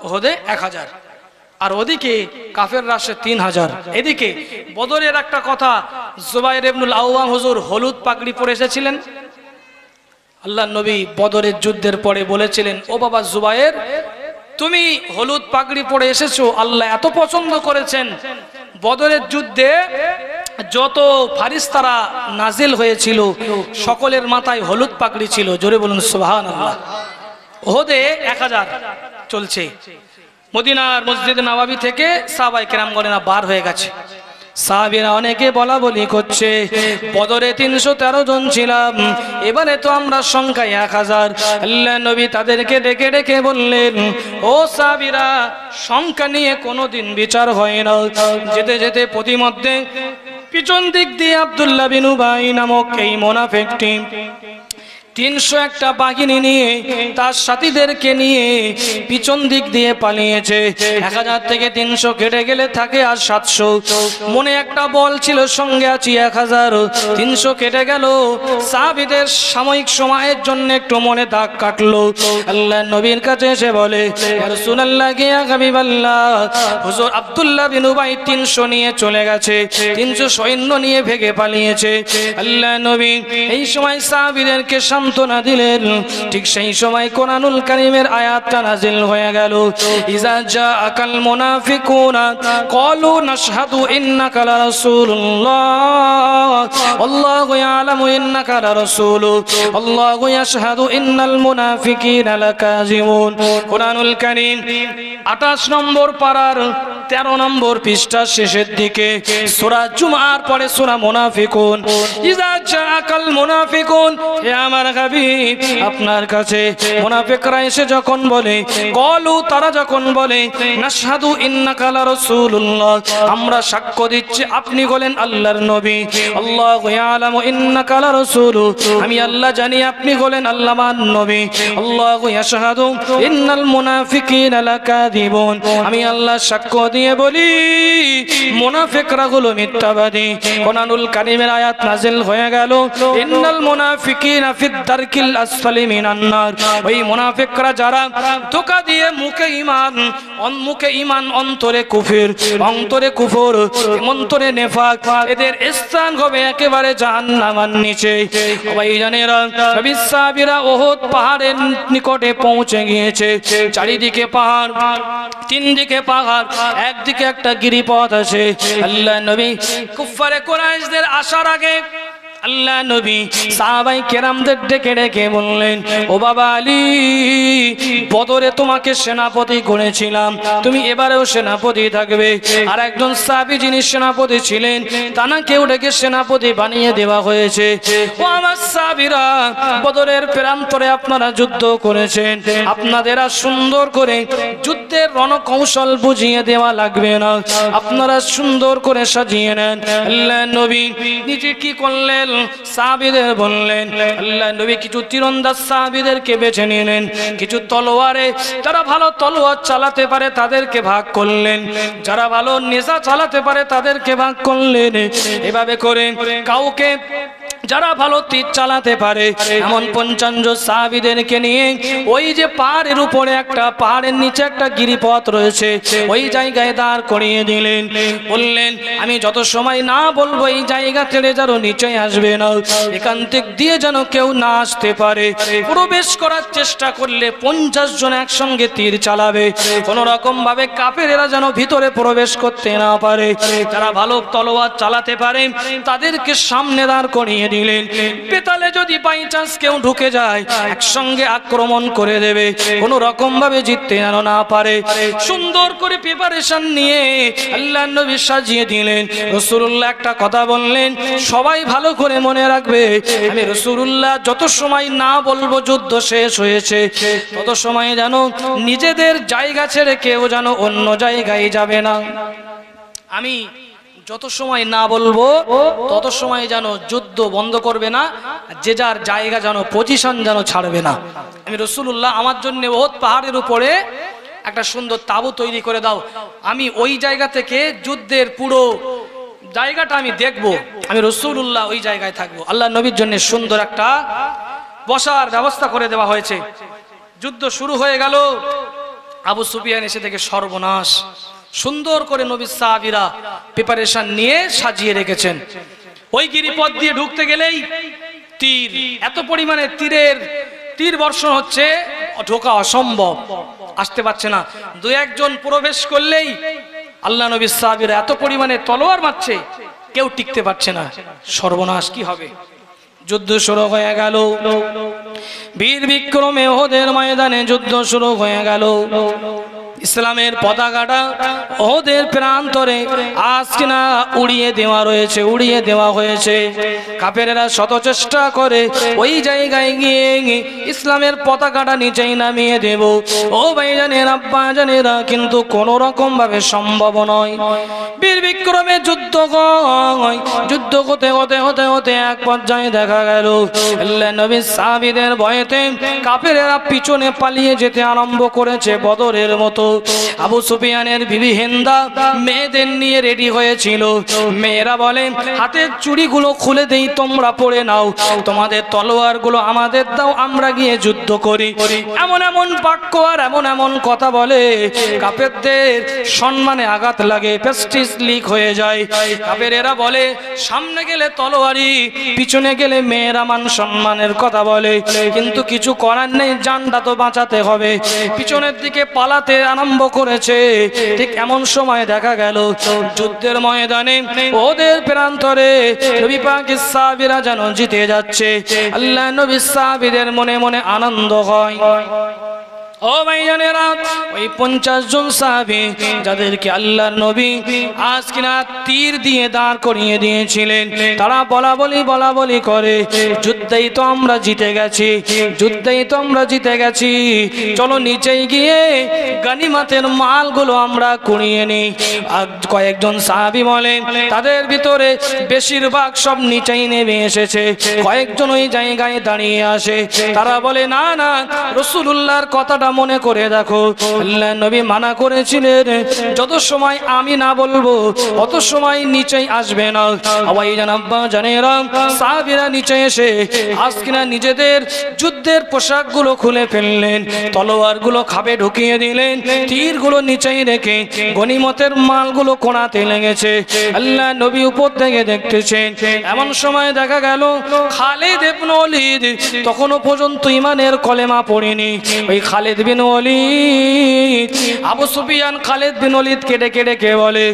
[SPEAKER 1] ওহদে 1000, আর ওদিকে কাফের রাশে 3000। এদিকে বদরের একটা কথা, জুবাইর ইবনুল আওয়াম হুজুর হলুদ পাগড়ি পরে এসেছিলেন। আল্লাহ নবী বদরের যুদ্ধের পরে বলেছিলেন, ও বাবা জুবাইর, তুমি হলুদ পাগড়ি পরে এসেছো, আল্লাহ এত পছন্দ করেছেন। বদরের যুদ্ধে যত ফারিস্তারা নাজিল হয়েছিল সকলের মাথায় হলুদ পাগড়ি ছিল। জোরে বলুন সুবহানাল্লাহ। ওহদে 1000 চলছে। মদিনার মসজিদ নববী থেকে সাহাবায়ে কেরামগণেরা বার হয়ে গেছে। সাহাবীরা অনেকে বলা বলি করছে বদরে 313 জন ছিলাম, এবারে তো আমরা সংখ্যায় 1000। আল্লাহ নবী তাদেরকে ডেকে ডেকে বললেন, ও সাহাবীরা, সংখ্যা নিয়ে কোনোদিন বিচার হয় না। যেতে যেতে প্রতিমধ্যে পিছন দিক দিয়ে আব্দুল্লাহ বিন উবাই নামক এই মুনাফিকটি 301টা বাহিনী নিয়ে তার সাথীদেরকে নিয়ে পিছন দিক দিয়ে পালিয়েছে। 1000 থেকে 300 কেটে গেলে থাকে আর 700। মনে একটা বল ছিল, সঙ্গে আছি 1000, 300 কেটে গেল। সাহাবীদের সাময়িক সময়ের জন্য একটু মনে দাগ কাটলো। আল্লাহ নবীর কাছে এসে বলে, ইয়া রাসূলুল্লাহ, ইয়া হাবিবাল্লাহ, হুজুর আব্দুল্লাহ বিন উবাই 300 নিয়ে চলে গেছে, 300 সৈন্য নিয়ে ভেগে পালিয়েছে। আল্লাহ নবী এই সময় সাহাবীদেরকে সান্ত্বনা দিলেন। ঠিক সেই সময় কোরআনুল কারীমের আয়াতটা নাযিল হয়ে গেল, ইজা জাআকাল মুনাফিকুনা ক্বালু নাশহাদু ইন্নাকা লারাসূলুল্লাহ আল্লাহু ইয়ালামু ইন্নাকা লারাসূলু আল্লাহু ইয়াশহাদু ইন্নাল মুনাফিকিনা লাকাযিবুন। কোরআনুল কারীম 28 নম্বর পারার 13 নম্বর পৃষ্ঠার শেষের দিকে সূরা জুমার পরে সূরা মুনাফিকুন, ইজা জাআকাল মুনাফিকুন, হে আমার হাবিব, আপনার কাছে মুনাফিকরা এসে যখন বলে, ক্বালু, তারা যখন বলে, নাশহাদু ইন্নাকা লারাসূলুল্লাহ, আমরা সাক্ষ্য দিচ্ছি আপনি হলেন আল্লাহর নবী, আল্লাহু ইয়ালামু ইন্নাকা লারাসূলু, আমি আল্লাহ জানি আপনি হলেন আল্লাহর নবী, আল্লাহু ইয়াশহাদু ইন্নাল মুনাফিকিনা লাকাযিবুন, আমি আল্লাহ সাক্ষ্য দিয়ে বলি মুনাফিকরা হলো মিথ্যাবাদী। কোরআনুল কারীমের আয়াত নাযিল হয়ে গেল, ইন্নাল মুনাফিকিনা ফিদ দারকিল আসফালি মিনান নার, ওই মুনাফিকরা যারা ধোঁকা দিয়ে মুখে ঈমান অন্তরে কুফর, অন্তরে নেফাক, এদের স্থান হবে একেবারে জাহান্নামের নিচে। ভাইজানেরা, সাহাবীরা ওহদ পাহাড়ের নিকটে পৌঁছে গিয়েছে। চারিদিকে পাহাড়, 3 দিকে পাহাড়, একদিকে একটা গিরিপথ আছে। আল্লাহ নবী কুফারে কুরাইশদের আসার আগে আল্লাহ নবী সাহাবায়ে কেরামদের ডেকে ডেকে বললেন, ও বাবা আলী, বদরে তোমাকে সেনাপতি করেছিলাম, তুমি এবারেও সেনাপতি থাকবে। আর একজন সাহাবী যিনি সেনাপতি ছিলেন তানাকেও ডেকে সেনাপতি বানিয়ে দেওয়া হয়েছে। ও আমার সাহাবীরা, বদরের প্রান্তরে আপনারা যুদ্ধ করেছেন, আপনাদের আর সুন্দর করে যুদ্ধের রণকৌশল বুঝিয়ে দেওয়া লাগবে না, আপনারা সুন্দর করে সাজিয়ে নেন। আল্লাহ নবী নিজে কি করলেন, সাহাবীদের বললেন, আল্লাহ নবী কিছু তীরন্দাজ সাহাবীদেরকে বেছে নিলেন, কিছু তলোয়ারে যারা ভালো তলোয়ার চালাতে পারে তাদেরকে ভাগ করলেন, যারা ভালো নেশা চালাতে পারে তাদেরকে ভাগ করলেন। এভাবে করে কাউকে যারা ভালো তীর চালাতে পারে এমন 50 জন সাহাবীদেরকে নিয়ে ওই যে পাহাড়ের উপরে একটা পাহাড়ের নিচে একটা গিরিপথ রয়েছে ওই জায়গায় দাঁড় করিয়ে দিলেন। বললেন, আমি যত সময় না বলবো এই জায়গা ছেড়ে যেন নিচে আসবে না, এখান থেকে দিয়ে যেন কেউ না আসতে পারে। প্রবেশ করার চেষ্টা করলে 50 জন একসঙ্গে তীর চালাবে, কোন রকম ভাবে কাফেরেরা যেন ভিতরে প্রবেশ করতে না পারে। যারা ভালো তলোয়ার চালাতে পারে তাদেরকে সামনে দাঁড় করিয়ে দিলেন। পেতালে যদি বাই চান্স কেউ ঢুকে যায় একসঙ্গে আক্রমণ করে দেবে, কোন রকম ভাবে জিততে যেন না পারে। সুন্দর করে প্রিপারেশন নিয়ে আল্লাহর নবী সাজিয়ে দিলেন। রাসূলুল্লাহ একটা কথা বললেন, সবাই ভালো করে মনে রাখবে, আমি রাসূলুল্লাহ যত সময় না বলবো যুদ্ধ শেষ হয়েছে তত সময় যেন নিজেদের জায়গা ছেড়ে কেউ যেন অন্য জায়গায় যাবে না। আমি যত সময় না বলবো তত সময় যেন যুদ্ধ বন্ধ করবে না, যে যার জায়গা যেন পজিশন যেন ছাড়বে না। আমি রাসূলুল্লাহ আমার জন্য ওহদ পাহাড়ের উপরে একটা সুন্দর তাঁবু তৈরি করে দাও, আমি ওই জায়গা থেকে যুদ্ধের পুরো জায়গাটা আমি দেখব, আমি রাসূলুল্লাহ ওই জায়গায় থাকবো। আল্লাহ নবীর জন্য সুন্দর একটা বসার ব্যবস্থা করে দেওয়া হয়েছে। যুদ্ধ শুরু হয়ে গেল। আবু সুফিয়ান এসে থেকে সর্বনাশ। সুন্দর করে নবী সাহাবীরা প্রিপারেশন নিয়ে সাজিয়ে রেখেছেন। ওই গিরিপথ দিয়ে ঢুকতে গেলেই তীর, এত পরিমাণে তীর বর্ষণ হচ্ছে, ঢোকা অসম্ভব, আসতে পারছে না। দু একজন প্রবেশ করলেই আল্লাহ নবী সাহাবীরা এত পরিমাণে তলোয়ার মারছে, কেউ টিকতে পারছে না। সর্বনাশ, কি হবে? যুদ্ধ শুরু হয়ে গেল। বীর বিক্রমে ওহদের ময়দানে যুদ্ধ শুরু হয়ে গেল। ইসলামের পতাকাটা ওহদের প্রান্তরে আজ কিনা উড়িয়ে দেওয়া হয়েছে। কাফেরেরা শত চেষ্টা করে ওই জায়গায় গিয়ে ইসলামের পতাকাটা নিচেই নামিয়ে দেব, ও ভাইজানেরা আব্বাজানেরা, কিন্তু কোন রকম ভাবে সম্ভব নয়। বীর বিক্রমে যুদ্ধ হতে এক পর্যায়ে দেখা গেল আল্লাহ নবী সাহাবীদের ভয়েতে কাফেরেরা পিছনে পালিয়ে যেতে আরম্ভ করেছে বদরের মতো। আবু সুফিয়ানের বিবি হিন্দা মেয়েদের নিয়ে রেডি হয়েছিল। মেয়েরা বলে, হাতের চুড়িগুলো খুলে দেই, তোমরা পরে নাও, তোমাদের তলোয়ার গুলো আমাদের দাও, আমরা গিয়ে যুদ্ধ করি। এমন এমন বাক্য আর এমন এমন কথা বলে কাফেরদের সম্মানে আঘাত লাগে, প্রেস্টিজ লিক হয়ে যায়। কাফেরেরা বলে, সামনে গেলে তলোয়ারি, পিছনে গেলে মেয়েরা মান সম্মানের কথা বলে, কিন্তু কিছু করার নেই, জানটা তো বাঁচাতে হবে। পিছনের দিকে পালাতে আরম্ভ করেছে। ঠিক এমন সময় দেখা গেল যুদ্ধের ময়দানে ওদের প্রান্তরে নবী পাকের সাহাবীরা যেন জিতে যাচ্ছে। আল্লাহ নবী সাহাবীদের মনে মনে আনন্দ হয়। ও ভাইজানেরা, ওই 50 জন সাহাবী যাদেরকে আল্লাহর নবী আজ কিনা তীর দিয়ে দাঁড় করিয়ে দিয়েছিলেন, তারা বলা বলি করে, যুদ্ধেই তো আমরা জিতে গেছি, চলো নিচেই গিয়ে গনিমতের মালগুলো আমরা কুড়িয়ে নিই। আর কয়েকজন সাহাবী বলেন, তাদের ভিতরে বেশিরভাগ সব নিচেই নেমে এসেছে, কয়েকজন ওই জায়গায় দাঁড়িয়ে আসে। তারা বলে, না না, রাসূলুল্লাহর কথাটা মনে করে দেখো, আল্লাহ নবী মানা করেছিলেন যত সময় আমি না বলবো অত সময় নিচেই আসবে না। ভাইজান আব্বাজানেরা, সাহাবীরা নিচে এসে আজ কিনা নিজেদের যুদ্ধের পোশাকগুলো খুলে ফেললেন, তলোয়ারগুলো খাবে ঢুকিয়ে দিলেন, তীরগুলো নিচেই রেখে গনিমতের মালগুলো কোণাতে লেগেছে। আল্লাহ নবী উপর থেকে দেখতেছেন। এমন সময় দেখা গেল খালিদ ইবনে ওলীদ তখনও পর্যন্ত ঈমানের কলেমা পড়েনি। ওই খালিদ বিন ওলীদ, আবু সুফিয়ান খালিদ বিন ওলীদকে ডেকে ডেকে বলে,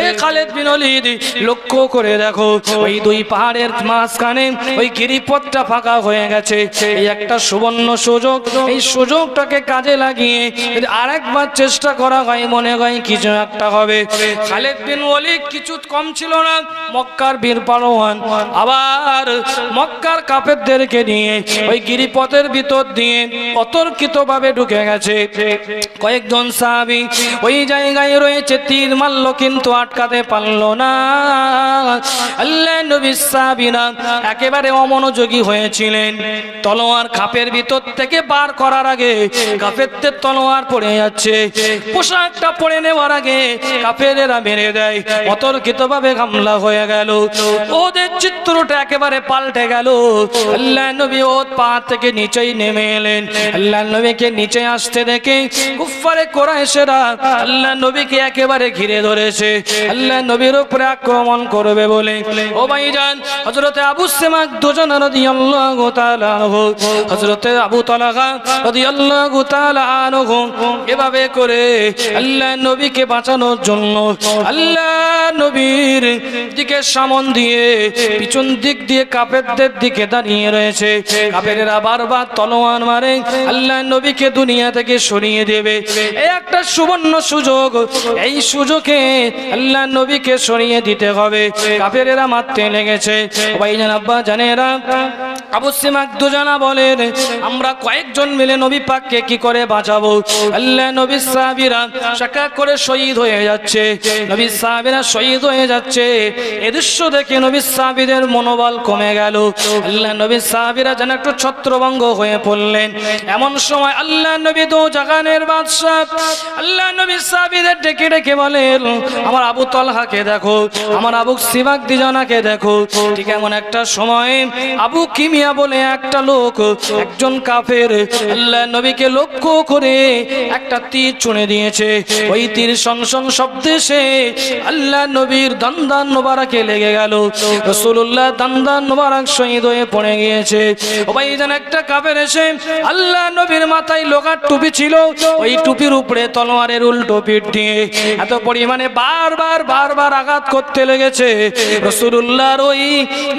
[SPEAKER 1] এ খালিদ বিন ওলীদ, লক্ষ্য করে দেখো, ওই দুই পাহাড়ের মাঝখানে ওই গিরিপথটা ফাঁকা হয়ে গেছে, এই একটা সুবর্ণ সুযোগ, এই সুযোগটাকে কাজে লাগিয়ে আরেকবার চেষ্টা করা হয়, মনে হয় কিছু একটা হবে। খালিদ বিন ওলীদ কিছু কম ছিল না, মক্কার বীর পালোয়ান, আবার মক্কার কাফেরদেরকে নিয়ে ওই গিরিপথের ভিতর দিয়ে অতর্কিতভাবে ঢুকে ঢুকে গেছে। কয়েকজন সাহাবী ওই জায়গায় রয়েছে, তীর মারল কিন্তু আটকাতে পারল না। আল্লাহর নবী সাহাবীরা একেবারে অমনোযোগী হয়েছিলেন। তলোয়ার খাপের ভিতর থেকে বার করার আগে কাফেরদের তলোয়ার পড়ে যাচ্ছে, পোশাকটা পরে নেওয়ার আগে কাফেরেরা মেরে দেয়। অতর্কিতভাবে হামলা হয়ে গেল, ওদের চিত্রটা একেবারে পাল্টে গেল। আল্লাহর নবী ওর পা থেকে নিচেই নেমে এলেন। আল্লাহর নবীকে নিচে আসতে দেখে কুফারে কুরাইশরা আল্লাহর নবীকে একেবারে ঘিরে ধরেছে, আল্লাহর নবীর উপরে আক্রমণ করবে বলে। ও ভাইজান, হযরত আবু সিমাক দুজন রাদিয়াল্লাহু তাআলা আনহু, হযরত আবু তালহা রাদিয়াল্লাহু তাআলা আনহু এভাবে করে আল্লাহর নবীকে বাঁচানোর জন্য আল্লাহর নবীর দিকে সামন দিয়ে পিছন দিক দিয়ে কাফেরদের দিকে দাঁড়িয়ে রয়েছে। কাফেরেরা বারবার তলোয়ার মারে, আল্লাহর নবীকে দুনিয়া থেকে সরিয়ে দেবে। এই একটা সুবর্ণ সুযোগ, এই সুযোগে আল্লাহর নবীকে সরিয়ে দিতে হবে। কাফেরেরা মারতে লেগেছে। ভাইজান, আব্বা জানেরা, আবু সিমাক দুজনা বলেন, আমরা কয়েকজন মিলে নবী পাককে কি করে বাঁচাবো? আল্লাহর নবীর সাহাবীরা শাকা করে শহীদ হয়ে যাচ্ছে, নবীর সাহাবীরা শহীদ হয়ে যাচ্ছে। এই দৃশ্য দেখে নবীর সাহাবীদের মনোবল কমে গেল। আল্লাহর নবীর সাহাবীরা যেন একটু ছত্রভঙ্গ হয়ে পড়লেন। এমন সময় আল্লাহর নবী দো জাহানের বাদশা আল্লাহর নবীর সাহাবীদের ডেকে ডেকে বলেন, আমার আবু তালহাকে দেখো, আমার আবু সিমাক দুজনাকে দেখো। ঠিক এমন একটা সময় আবু কিমিয়া বলে একটা লোক, একজন কাফের, আল্লাহর নবীকে লক্ষ্য করে একটা তীর ছুঁড়ে দিয়েছে। ওই তীর সংসং শব্দে সে আল্লাহর নবীর দান্দান মোবারকে লেগে গেল। রাসূলুল্লাহ দান্দান মোবারক শহীদ হয়ে পড়ে গিয়েছে। ও ভাইজান, একটা কাফের এসে আল্লাহর নবীর মাথায় লোহার টুপি ছিল, ওই টুপির উপরে তলোয়ারের উল্টো পিঠ দিয়ে এত পরিমাণে বারবার আঘাত করতে লেগেছে। রাসূলুল্লাহর ওই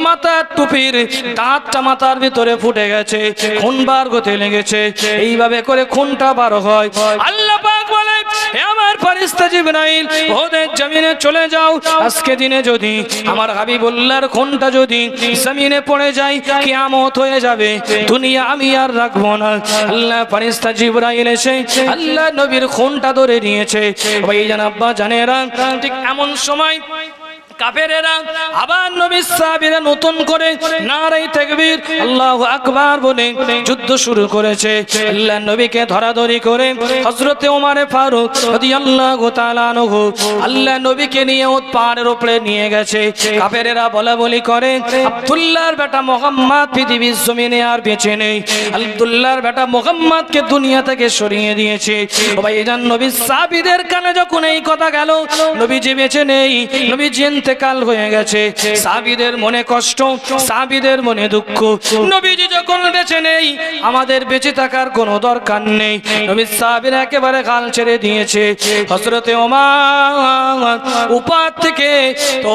[SPEAKER 1] মাথার টুপির দাঁতটা মাথার ভিতরে ফুটে গেছে, খুন বার হতে লেগেছে। এইভাবে করে খুনটা বার হয়। আল্লাহ পাক বলে, হে আমার ফেরেশতা জিবরাইল, ওদের জমিনে চলে যাও। আজকে দিনে যদি আমার হাবিবুল্লাহর খুনটা যদি জমিনে পড়ে যায়, কিয়ামত হয়ে যাবে, দুনিয়া আমি আর রাখবো না। আল্লাহ ফেরেশতা জিবরাইল এসে আল্লাহ নবীর খুনটা ধরে নিয়েছে। ভাইজান, আব্বা জানেরা, ঠিক এমন সময় কাফেরেরা আবার নবীর সাহাবীরা নতুন করে নারায়ে তাকবীর আল্লাহু আকবার বলে যুদ্ধ শুরু করেছে। আল্লাহর নবীকে ধরাধরি করে হযরতে ওমর ফারুক রাদিয়াল্লাহু তাআলা আনহু আল্লাহর নবীকে নিয়ে ওত পাহাড়ের উপরে নিয়ে গেছে। কাফেরেরা বলাবলি করে, আব্দুল্লাহর বেটা মুহাম্মদ পৃথিবীর জমিনে আর বেঁচে নেই, আব্দুল্লাহর বেটা মুহাম্মদকে দুনিয়া থেকে সরিয়ে দিয়েছে। ভাইজান, নবীর সাহাবীদের কানে যখন এই কথা গেল, নবীজি বেঁচে নেই, নবীজি ইন্তেকাল হয়ে গেছে, সাহাবীদের মনে কষ্ট, সাহাবীদের মনে দুঃখ। নবীজি যখন বেঁচে নেই, আমাদের বেঁচে থাকার কোনো দরকার নেই। নবীর সাহাবীরা একেবারে গাল ছেড়ে দিয়েছে। হযরতে ওমর উপর থেকে,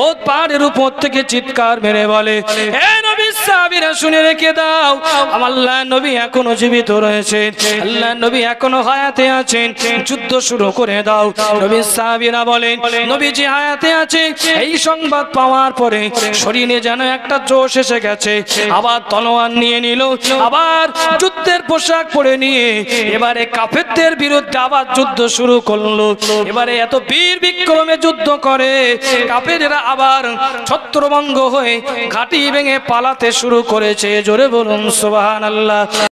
[SPEAKER 1] ওত পাহাড়ের উপর থেকে চিৎকার মেরে বলে, হে নবীর সাহাবীরা, শুনে রেখে দাও, আমার আল্লাহর নবী এখনো জীবিত রয়েছেন, আল্লাহর নবী এখনো হায়াতে আছেন, যুদ্ধ শুরু করে দাও। নবীর সাহাবীরা বলেন, নবীজি হায়াতে আছে। এই সংবাদ পাওয়ার পরে শরীরে যেন একটা জোশ এসে গেছে, আবার তলোয়ার নিয়ে নিল, আবার যুদ্ধের পোশাক পরে নিয়ে এবারে কাফেরদের বিরুদ্ধে আবার যুদ্ধ শুরু করলো। এবারে এত বীর বিক্রমে যুদ্ধ করে কাফেররা আবার ছত্রভঙ্গ হয়ে ঘাঁটি ভেঙে পালাতে শুরু করেছে। জোরে বলুন সুবহানাল্লাহ।